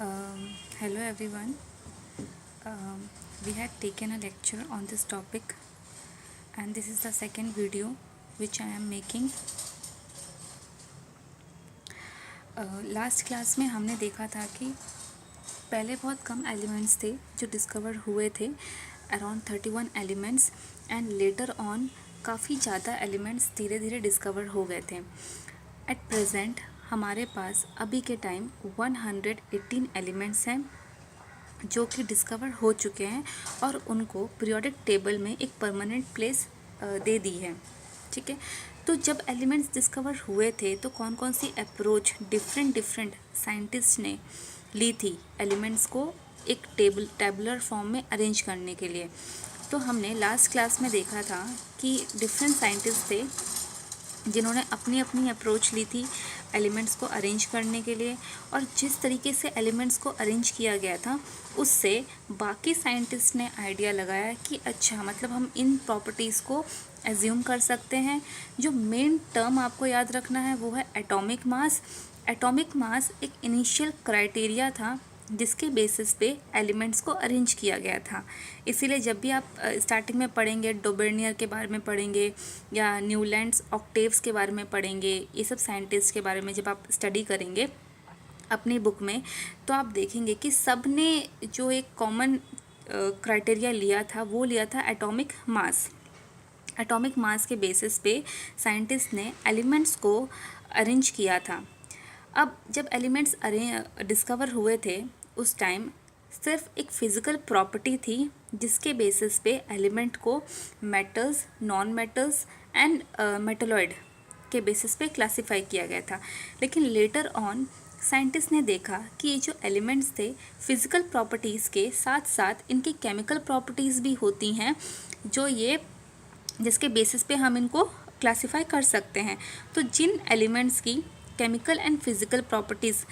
Hello everyone. We had taken a lecture on this topic, and this is the second video which I am making. Last class में हमने देखा था कि पहले बहुत कम elements थे जो डिस्कवर हुए थे, around 31 elements, and later on काफ़ी ज़्यादा एलिमेंट्स धीरे धीरे डिस्कवर हो गए थे. एट प्रेजेंट हमारे पास अभी के टाइम 118 एलिमेंट्स हैं जो कि डिस्कवर हो चुके हैं और उनको पीरियोडिक टेबल में एक परमानेंट प्लेस दे दी है. ठीक है, तो जब एलिमेंट्स डिस्कवर हुए थे तो कौन कौन सी अप्रोच डिफरेंट साइंटिस्ट ने ली थी एलिमेंट्स को एक टेबुलर फॉर्म में अरेंज करने के लिए. तो हमने लास्ट क्लास में देखा था कि डिफरेंट साइंटिस्ट थे जिन्होंने अपनी अपनी अप्रोच ली थी एलिमेंट्स को अरेंज करने के लिए, और जिस तरीके से एलिमेंट्स को अरेंज किया गया था उससे बाकी साइंटिस्ट ने आइडिया लगाया कि अच्छा, मतलब हम इन प्रॉपर्टीज़ को एज्यूम कर सकते हैं. जो मेन टर्म आपको याद रखना है वो है एटॉमिक मास. एटॉमिक मास एक इनिशियल क्राइटेरिया था जिसके बेसिस पे एलिमेंट्स को अरेंज किया गया था. इसीलिए जब भी आप स्टार्टिंग में पढ़ेंगे, डोबेर्नियर के बारे में पढ़ेंगे या न्यूलैंड्स ऑक्टेव्स के बारे में पढ़ेंगे, ये सब साइंटिस्ट के बारे में जब आप स्टडी करेंगे अपनी बुक में, तो आप देखेंगे कि सब ने जो एक कॉमन क्राइटेरिया लिया था वो लिया था एटॉमिक मास. एटॉमिक मास के बेसिस पे साइंटिस्ट ने एलिमेंट्स को अरेंज किया था. अब जब एलिमेंट्स डिस्कवर हुए थे उस टाइम सिर्फ एक फिज़िकल प्रॉपर्टी थी जिसके बेसिस पे एलिमेंट को metals, non metals and metalloid के बेसिस पे क्लासिफाई किया गया था. लेकिन लेटर ऑन साइंटिस्ट ने देखा कि ये जो एलिमेंट्स थे फिज़िकल प्रॉपर्टीज़ के साथ साथ इनकी केमिकल प्रॉपर्टीज़ भी होती हैं जो ये जिसके बेसिस पे हम इनको क्लासिफाई कर सकते हैं. तो जिन एलिमेंट्स की केमिकल एंड फिज़िकल प्रॉपर्टीज़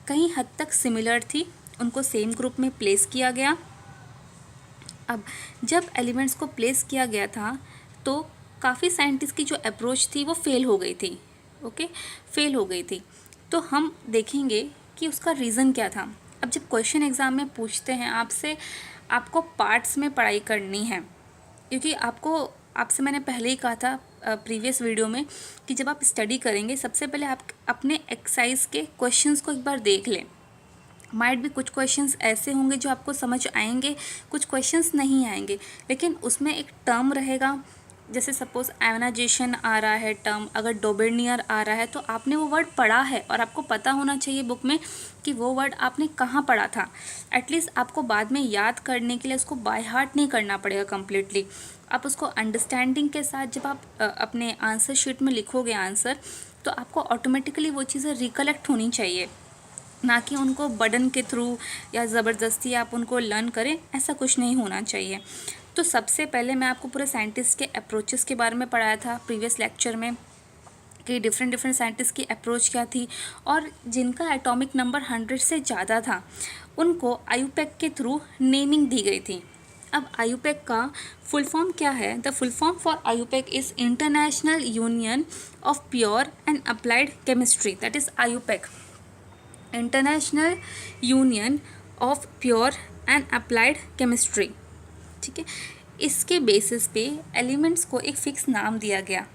कहीं हद तक सिमिलर थी उनको सेम ग्रुप में प्लेस किया गया. अब जब एलिमेंट्स को प्लेस किया गया था तो काफ़ी साइंटिस्ट की जो अप्रोच थी वो फेल हो गई थी. फेल हो गई थी. तो हम देखेंगे कि उसका रीज़न क्या था. अब जब क्वेश्चन एग्ज़ाम में पूछते हैं आपसे, आपको पार्ट्स में पढ़ाई करनी है, क्योंकि आपसे मैंने पहले ही कहा था प्रीवियस वीडियो में कि जब आप स्टडी करेंगे सबसे पहले आप अपने एक्सरसाइज के क्वेश्चंस को एक बार देख लें. माइट भी कुछ क्वेश्चंस ऐसे होंगे जो आपको समझ आएंगे, कुछ क्वेश्चंस नहीं आएंगे, लेकिन उसमें एक टर्म रहेगा. जैसे सपोज आयोनाइजेशन आ रहा है टर्म, अगर डोबेर्नियर आ रहा है तो आपने वो वर्ड पढ़ा है और आपको पता होना चाहिए बुक में कि वो वर्ड आपने कहाँ पढ़ा था. एटलीस्ट आपको बाद में याद करने के लिए उसको बाय हार्ट नहीं करना पड़ेगा कम्प्लीटली. आप उसको अंडरस्टैंडिंग के साथ जब आप अपने आंसर शीट में लिखोगे आंसर, तो आपको ऑटोमेटिकली वो चीज़ें रिकलेक्ट होनी चाहिए, ना कि उनको बर्डन के थ्रू या ज़बरदस्ती आप उनको लर्न करें. ऐसा कुछ नहीं होना चाहिए. तो सबसे पहले मैं आपको पूरे साइंटिस्ट के अप्रोचेस के बारे में पढ़ाया था प्रीवियस लेक्चर में कि डिफरेंट साइंटिस्ट की अप्रोच क्या थी, और जिनका एटॉमिक नंबर 100 से ज़्यादा था उनको आयुपेक के थ्रू नेमिंग दी गई थी. अब आयुपेक का फुल फॉर्म क्या है? The full form for IUPAC is international union of pure and applied chemistry, that is IUPAC, international union of pure and applied chemistry. ठीक है, इसके बेसिस पे एलिमेंट्स को एक फ़िक्स नाम दिया गया,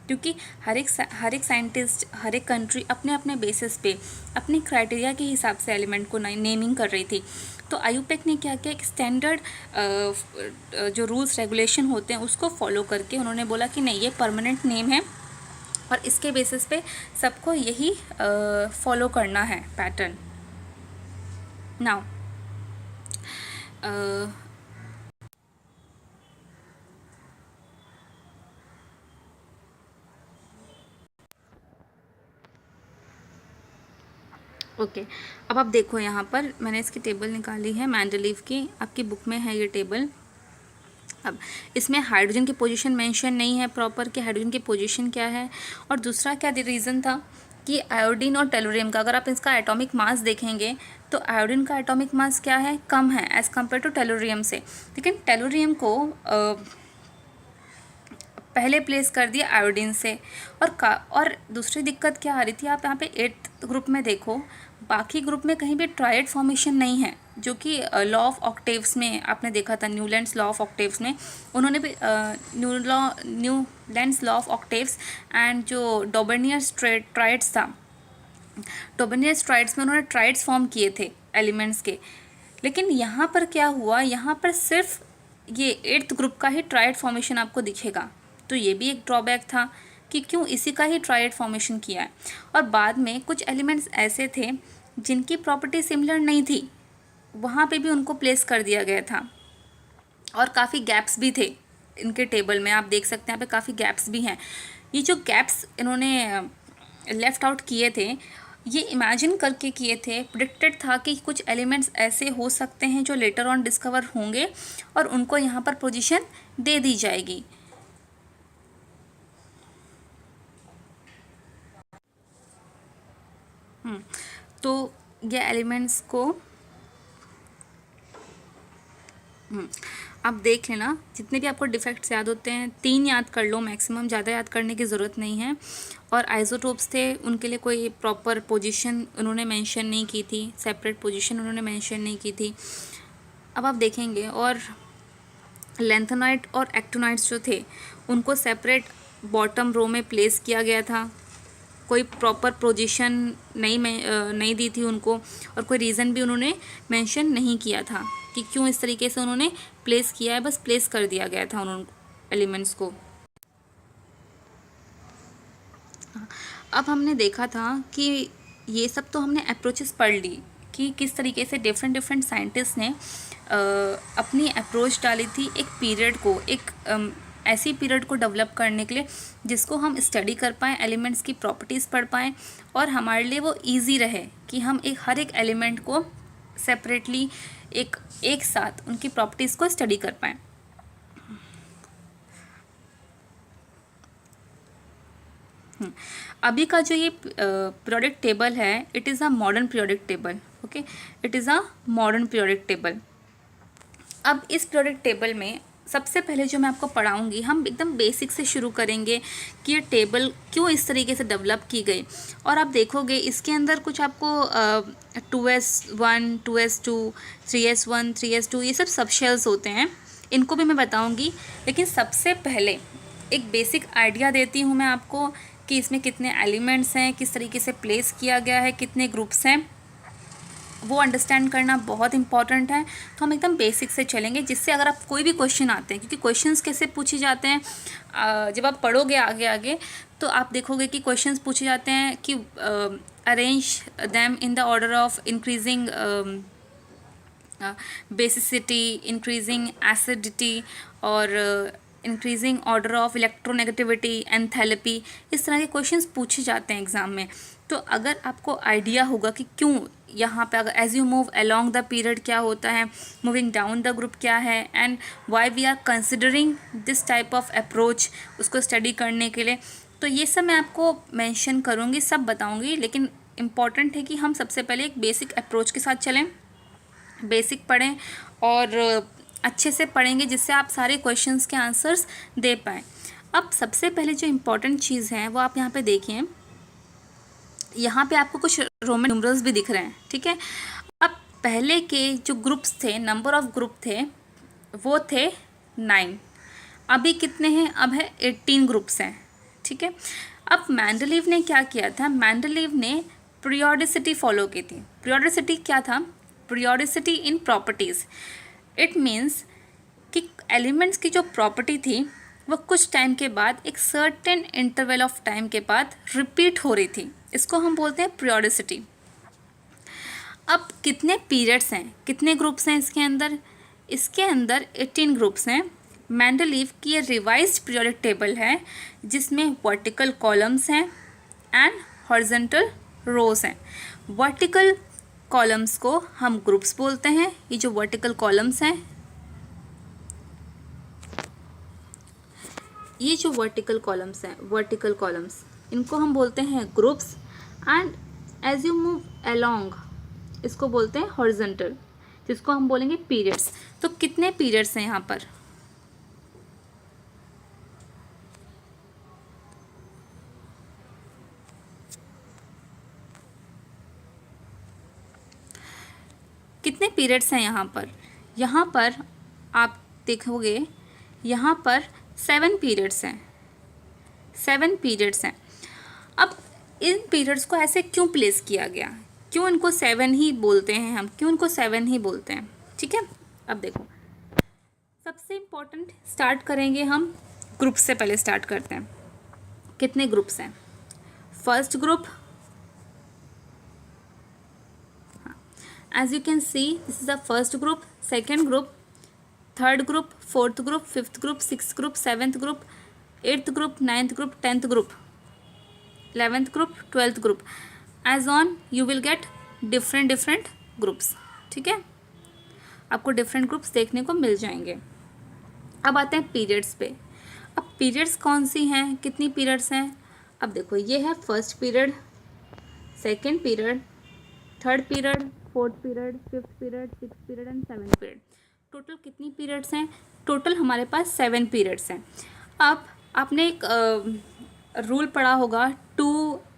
क्योंकि हर एक साइंटिस्ट, हर एक कंट्री अपने अपने बेसिस पे अपने क्राइटेरिया के हिसाब से एलिमेंट को नेमिंग कर रही थी. तो आयुपेक ने क्या किया, एक स्टैंडर्ड जो रूल्स रेगुलेशन होते हैं उसको फॉलो करके उन्होंने बोला कि नहीं, ये परमानेंट नेम है और इसके बेसिस पे सबको यही फॉलो करना है पैटर्न. नाउ ओके, अब आप देखो यहाँ पर मैंने इसकी टेबल निकाली है मेंडलीव की, आपकी बुक में है ये टेबल. अब इसमें हाइड्रोजन की पोजीशन मेंशन नहीं है प्रॉपर कि हाइड्रोजन की पोजीशन क्या है. और दूसरा क्या रीज़न था कि आयोडीन और टेलोरियम का, अगर आप इसका एटॉमिक मास देखेंगे तो आयोडीन का एटॉमिक मास क्या है, कम है एज़ कम्पेयर टू टेलोरियम से. लेकिन टेलोरियम को पहले प्लेस कर दिया आयोडीन से। और दूसरी दिक्कत क्या आ रही थी, आप यहाँ पे 8th ग्रुप में देखो, बाकी ग्रुप में कहीं भी ट्रायड फॉर्मेशन नहीं है, जो कि लॉ ऑफ ऑक्टेव्स में आपने देखा था, न्यूलैंड्स लॉ ऑफ ऑक्टेव्स में उन्होंने भी Newlands law of octaves and जो डॉबर्नियर्स ट्रायड्स था, डॉबर्नियर्स ट्रायड्स में उन्होंने ट्रायड्स फॉर्म किए थे एलिमेंट्स के। लेकिन यहाँ पर क्या हुआ, यहाँ पर सिर्फ ये 8th ग्रुप का ही ट्रायड फॉर्मेशन आपको दिखेगा, तो ये भी एक ड्रॉबैक था कि क्यों इसी का ही ट्रायड फॉर्मेशन किया है। और बाद में कुछ एलिमेंट्स ऐसे थे जिनकी प्रॉपर्टी सिमिलर नहीं थी, वहाँ पे भी उनको प्लेस कर दिया गया था। और काफ़ी गैप्स भी थे इनके टेबल में, आप देख सकते हैं यहाँ पे काफ़ी गैप्स भी हैं। ये जो गैप्स इन्होंने लेफ़्ट आउट किए थे, ये इमेजिन करके किए थे, प्रिडिक्टेड था कि कुछ एलिमेंट्स ऐसे हो सकते हैं जो लेटर ऑन डिस्कवर होंगे और उनको यहाँ पर पोजीशन दे दी जाएगी। तो ये एलिमेंट्स को आप देख लेना, जितने भी आपको डिफेक्ट्स याद होते हैं 3 याद कर लो मैक्सिमम, ज़्यादा याद करने की ज़रूरत नहीं है। और आइसोटोप्स थे, उनके लिए कोई प्रॉपर पोजीशन उन्होंने मेंशन नहीं की थी, सेपरेट पोजीशन उन्होंने मेंशन नहीं की थी। अब आप देखेंगे, और लेंथेनाइट और एक्टिनोइड्स जो थे उनको सेपरेट बॉटम रो में प्लेस किया गया था, कोई प्रॉपर पोजीशन नहीं दी थी उनको, और कोई रीज़न भी उन्होंने मेंशन नहीं किया था कि क्यों इस तरीके से उन्होंने प्लेस किया है, बस प्लेस कर दिया गया था उन एलिमेंट्स को। अब हमने देखा था कि ये सब तो हमने अप्रोचेस पढ़ ली कि किस तरीके से डिफरेंट साइंटिस्ट ने अपनी अप्रोच डाली थी एक पीरियड को, एक ऐसी पीरियड को डेवलप करने के लिए जिसको हम स्टडी कर पाएँ, एलिमेंट्स की प्रॉपर्टीज़ पढ़ पाएँ, और हमारे लिए वो इजी रहे कि हम हर एक एलिमेंट को सेपरेटली एक साथ उनकी प्रॉपर्टीज़ को स्टडी कर पाएँ। अभी का जो ये पीरियोडिक टेबल है, it is a modern periodic table, okay, it is a modern periodic table. अब इस पीरियोडिक टेबल में सबसे पहले जो मैं आपको पढ़ाऊंगी, हम एकदम बेसिक से शुरू करेंगे कि ये टेबल क्यों इस तरीके से डेवलप की गई। और आप देखोगे इसके अंदर कुछ आपको 2s1, 2s2, 3s1, 3s2 ये सब शेल्स होते हैं, इनको भी मैं बताऊंगी। लेकिन सबसे पहले एक बेसिक आइडिया देती हूँ मैं आपको कि इसमें कितने एलिमेंट्स हैं, किस तरीके से प्लेस किया गया है, कितने ग्रुप्स हैं, वो अंडरस्टैंड करना बहुत इंपॉर्टेंट है। तो हम एकदम बेसिक से चलेंगे, जिससे अगर आप कोई भी क्वेश्चन आते हैं, क्योंकि क्वेश्चंस कैसे पूछे जाते हैं, जब आप पढ़ोगे आगे आगे तो आप देखोगे कि क्वेश्चंस पूछे जाते हैं कि arrange them in the order of increasing basicity, increasing acidity और increasing order of electronegativity, enthalpy, इस तरह के क्वेश्चंस पूछे जाते हैं एग्ज़ाम में। तो अगर आपको आइडिया होगा कि क्यों यहाँ पे, अगर as you move along the period क्या होता है, मूविंग डाउन द ग्रुप क्या है, and why we are considering this type of approach उसको स्टडी करने के लिए, तो ये सब मैं आपको मेंशन करूँगी, सब बताऊँगी। लेकिन इम्पॉर्टेंट है कि हम सबसे पहले एक बेसिक अप्रोच के साथ चलें, बेसिक पढ़ें और अच्छे से पढ़ेंगे, जिससे आप सारे क्वेश्चंस के आंसर्स दे पाएँ। अब सबसे पहले जो इम्पॉर्टेंट चीज़ है वो आप यहाँ पे देखिए, यहाँ पे आपको कुछ रोमन न्यूमरल्स भी दिख रहे हैं, ठीक है। अब पहले के जो ग्रुप्स थे, नंबर ऑफ ग्रुप थे वो थे 9, अभी कितने हैं, अब है 18 ग्रुप्स हैं, ठीक है। अब मेंडलीव ने क्या किया था, मेंडलीव ने पीरियोडिसिटी फॉलो की थी। पीरियोडिसिटी क्या था, periodicity in properties, it means कि एलिमेंट्स की जो प्रॉपर्टी थी वो कुछ टाइम के बाद, एक सर्टेन इंटरवल ऑफ टाइम के बाद रिपीट हो रही थी, इसको हम बोलते हैं पीरियोडिसिटी। अब कितने पीरियड्स हैं, कितने ग्रुप्स हैं इसके अंदर 18 ग्रुप्स हैं। मेंडलीव की ये रिवाइज्ड पीरियोडिक टेबल है जिसमें वर्टिकल कॉलम्स हैं एंड हॉरिजॉन्टल रोज हैं। वर्टिकल कॉलम्स को हम ग्रुप्स बोलते हैं, ये जो वर्टिकल कॉलम्स हैं, ये जो वर्टिकल कॉलम्स हैं, वर्टिकल कॉलम्स, इनको हम बोलते हैं groups, and as you move along इसको बोलते हैं हॉरिजॉन्टल, जिसको हम बोलेंगे पीरियड्स। तो कितने पीरियड्स हैं यहाँ पर, कितने पीरियड्स हैं यहाँ पर आप देखोगे यहाँ पर 7 पीरियड्स हैं, 7 पीरियड्स हैं। अब इन पीरियड्स को ऐसे क्यों प्लेस किया गया, क्यों इनको 7 ही बोलते हैं हम, क्यों इनको 7 ही बोलते हैं? ठीक है, अब देखो सबसे इम्पोर्टेंट स्टार्ट करेंगे हम ग्रुप से, पहले स्टार्ट करते हैं। कितने ग्रुप्स हैं? First group, as you can see this is the first group, second group, third group, fourth group, fifth group, sixth group, seventh group, eighth group, ninth group, 10th group, 11th group, 12th group, as on you will get different groups। ठीक है, आपको different groups देखने को मिल जाएंगे। अब आते हैं periods पे। अब पीरियड्स कौन सी हैं, कितनी पीरियड्स हैं? अब देखो ये है first period, second period, third period, fourth period, fifth period, sixth period and seventh period. Total कितनी पीरियड्स हैं? टोटल हमारे पास 7 पीरियड्स हैं। अब आपने एक रूल पढ़ा होगा 2,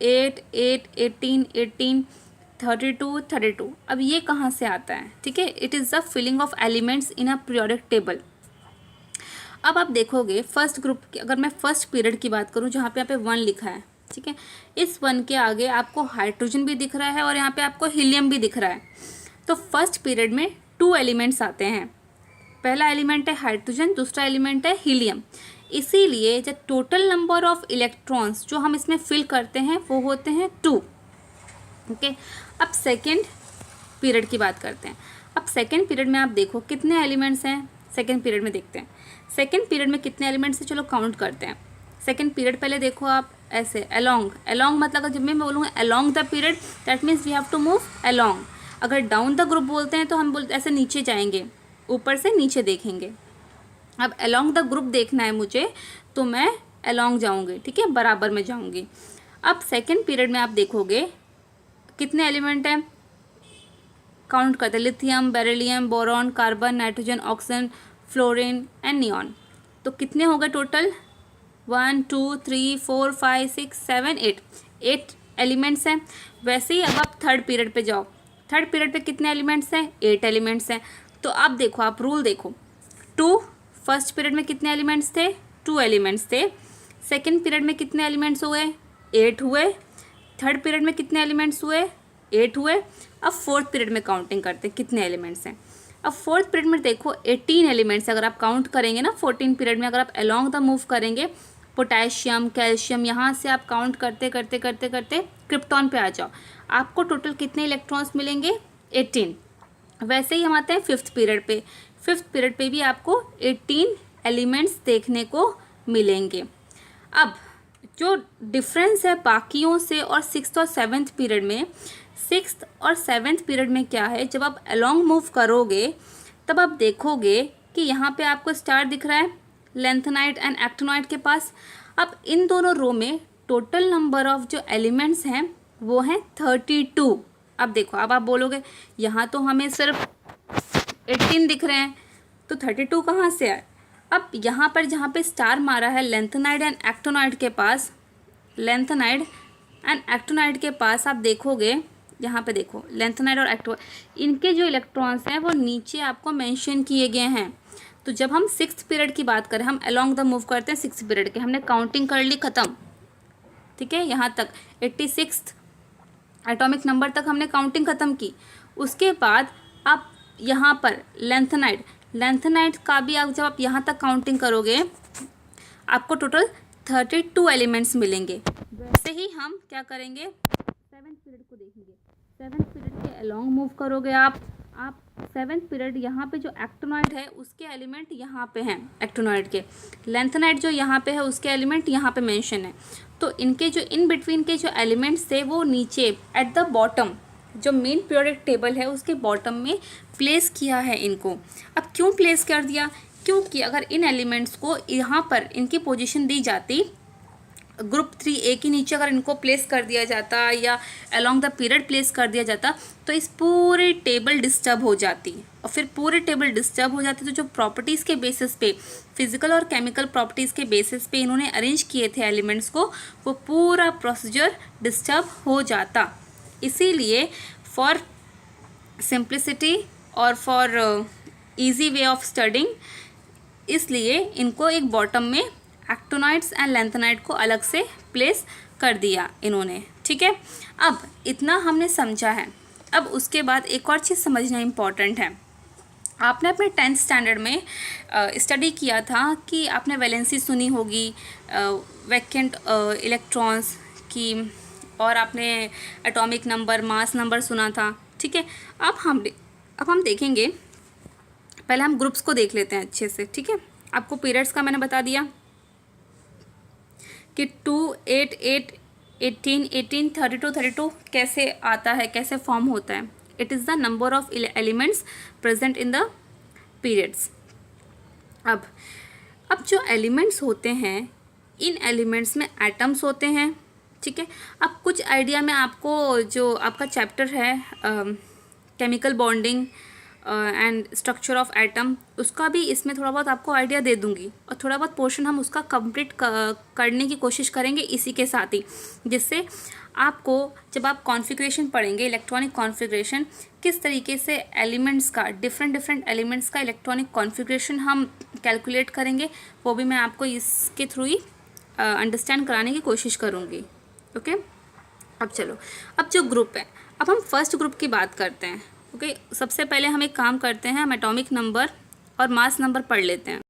8, 8, 18, 18, 32, 32। अब ये कहाँ से आता है? ठीक है, it is the filling of elements in a periodic table. अब आप देखोगे फर्स्ट ग्रुप की, अगर मैं फर्स्ट पीरियड की बात करूँ जहाँ पे यहाँ पे 1 लिखा है, ठीक है, इस 1 के आगे आपको हाइड्रोजन भी दिख रहा है और यहाँ पे आपको हीलियम भी दिख रहा है। तो फर्स्ट पीरियड में 2 एलिमेंट्स आते हैं, पहला एलिमेंट है हाइड्रोजन, दूसरा एलिमेंट है हीलियम। इसीलिए जो टोटल नंबर ऑफ इलेक्ट्रॉन्स जो हम इसमें फिल करते हैं वो होते हैं 2। ओके, अब सेकेंड पीरियड की बात करते हैं। अब सेकेंड पीरियड में आप देखो कितने एलिमेंट्स हैं, सेकेंड पीरियड में देखते हैं। सेकेंड पीरियड में कितने एलिमेंट्स हैं, चलो काउंट करते हैं। सेकेंड पीरियड पहले देखो आप ऐसे अलोंग मतलब जब मैं बोलूँगा along the period that means we have to move along. अगर डाउन द ग्रुप बोलते हैं तो हम बोलते ऐसे नीचे जाएंगे, ऊपर से नीचे देखेंगे। अब अलोंग द ग्रुप देखना है मुझे तो मैं अलोंग जाऊँगी, ठीक है, बराबर में जाऊँगी। अब सेकेंड पीरियड में आप देखोगे कितने एलिमेंट हैं, काउंट करते हैं, lithium, beryllium, boron, carbon, nitrogen, oxygen, fluorine and neon. तो कितने हो गए टोटल? 1, 2, 3, 4, 5, 6, 7, 8 एलिमेंट्स हैं। वैसे ही अब आप थर्ड पीरियड पे जाओ, थर्ड पीरियड पे कितने एलिमेंट्स हैं? 8 एलिमेंट्स हैं। तो आप देखो, आप रूल देखो, 2 फर्स्ट पीरियड में कितने एलिमेंट्स थे? 2 एलिमेंट्स थे। सेकेंड पीरियड में कितने एलिमेंट्स हुए? 8 हुए। थर्ड पीरियड में कितने एलिमेंट्स हुए? 8 हुए। अब फोर्थ पीरियड में काउंटिंग करते हैं कितने एलिमेंट्स हैं। अब फोर्थ पीरियड में देखो 18 एलिमेंट्स, अगर आप काउंट करेंगे ना 14 पीरियड में, अगर आप अलोंग द मूव करेंगे, पोटेशियम, कैल्शियम, यहाँ से आप काउंट करते करते करते करते क्रिप्टॉन पे आ जाओ, आपको टोटल कितने इलेक्ट्रॉन्स मिलेंगे? 18। वैसे ही हम आते हैं फिफ्थ पीरियड पे। फिफ्थ पीरियड पे भी आपको 18 एलिमेंट्स देखने को मिलेंगे। अब जो डिफरेंस है बाकियों से और सिक्स्थ और सेवन्थ पीरियड में, सिक्स्थ और सेवन्थ पीरियड में क्या है, जब आप अलोंग मूव करोगे तब आप देखोगे कि यहाँ पे आपको स्टार दिख रहा है लेंथेनाइट एंड एक्टिनोइड के पास। अब इन दोनों रो में टोटल नंबर ऑफ जो एलिमेंट्स हैं वो हैं 32। अब देखो, अब आप बोलोगे यहाँ तो हमें सिर्फ 18 दिख रहे हैं, तो 32 कहाँ से आए? अब यहाँ पर जहाँ पे स्टार मारा है लेंथेनाइड एंड एक्टिनोइड के पास, लेंथेनाइड एंड एक्टिनोइड के पास आप देखोगे, यहाँ पे देखो लेंथेनाइड और एक्टिनोइड, इनके जो इलेक्ट्रॉन्स हैं वो नीचे आपको मेंशन किए गए हैं। तो जब हम सिक्स्थ पीरियड की बात करें, हम अलोंग द मूव करते हैं सिक्स्थ पीरियड के, हमने काउंटिंग कर ली ख़त्म, ठीक है, यहाँ तक 86 एटॉमिक नंबर तक हमने काउंटिंग ख़त्म की। उसके बाद आप यहाँ पर लेंथेनाइड का भी आप जब आप यहाँ तक काउंटिंग करोगे आपको टोटल 32 एलिमेंट्स मिलेंगे। वैसे ही हम क्या करेंगे, सेवन्थ पीरियड को देखेंगे। सेवन्थ पीरियड के अलोंग मूव करोगे आप सेवन्थ पीरियड, यहाँ पे जो एक्टिनोइड है उसके एलिमेंट यहाँ पे हैं, एक्टिनोइड के, लेंथेनाइड जो यहाँ पे है उसके एलिमेंट यहाँ पे मेंशन है। तो इनके जो इन बिटवीन के जो एलिमेंट्स थे वो नीचे एट द बॉटम, जो मेन पीरियोडिक टेबल है उसके बॉटम में प्लेस किया है इनको। अब क्यों प्लेस कर दिया? क्योंकि अगर इन एलिमेंट्स को यहाँ पर इनकी पोजीशन दी जाती, ग्रुप 3A के नीचे अगर इनको प्लेस कर दिया जाता या अलोंग द पीरियड प्लेस कर दिया जाता तो इस पूरे टेबल डिस्टर्ब हो जाती, और फिर पूरे टेबल डिस्टर्ब हो जाती तो जो प्रॉपर्टीज़ के बेसिस पे, फिजिकल और केमिकल प्रॉपर्टीज़ के बेसिस पे इन्होंने अरेंज किए थे एलिमेंट्स को, वो पूरा प्रोसीजर डिस्टर्ब हो जाता। इसीलिए फॉर सिंप्लिसिटी और for easy way of studying, इसलिए इनको एक बॉटम में एक्टिनोइड्स एंड लैंथेनाइड को अलग से प्लेस कर दिया इन्होंने, ठीक है। अब इतना हमने समझा है। अब उसके बाद एक और चीज़ समझना इम्पॉर्टेंट है। आपने अपने 10th स्टैंडर्ड में स्टडी किया था कि आपने वैलेंसी सुनी होगी, वैकेंट इलेक्ट्रॉन्स की, और आपने एटॉमिक नंबर, मास नंबर सुना था, ठीक है। अब हम देखेंगे, पहले हम ग्रुप्स को देख लेते हैं अच्छे से, ठीक है। आपको पीरियड्स का मैंने बता दिया कि 2, 8, 8, 18, 18, 32, 32 कैसे आता है, कैसे फॉर्म होता है। It is the number of elements present in the periods. अब जो एलिमेंट्स होते हैं, इन एलिमेंट्स में एटम्स होते हैं, ठीक है। अब कुछ आइडिया में आपको, जो आपका चैप्टर है chemical bonding and structure of atom, उसका भी इसमें थोड़ा बहुत आपको आइडिया दे दूंगी, और थोड़ा बहुत पोर्शन हम उसका कंप्लीट करने की कोशिश करेंगे इसी के साथ ही, जिससे आपको जब आप कॉन्फ़िगरेशन पढ़ेंगे, इलेक्ट्रॉनिक कॉन्फ़िगरेशन, किस तरीके से एलिमेंट्स का, डिफरेंट एलिमेंट्स का इलेक्ट्रॉनिक कॉन्फ़िगरेशन हम कैलकुलेट करेंगे, वो भी मैं आपको इसके थ्रू ही अंडरस्टैंड कराने की कोशिश करूँगी, ओके। अब चलो, अब जो ग्रुप है, अब हम फर्स्ट ग्रुप की बात करते हैं, ओके। सबसे पहले हम एक काम करते हैं, हम एटॉमिक नंबर और मास नंबर पढ़ लेते हैं।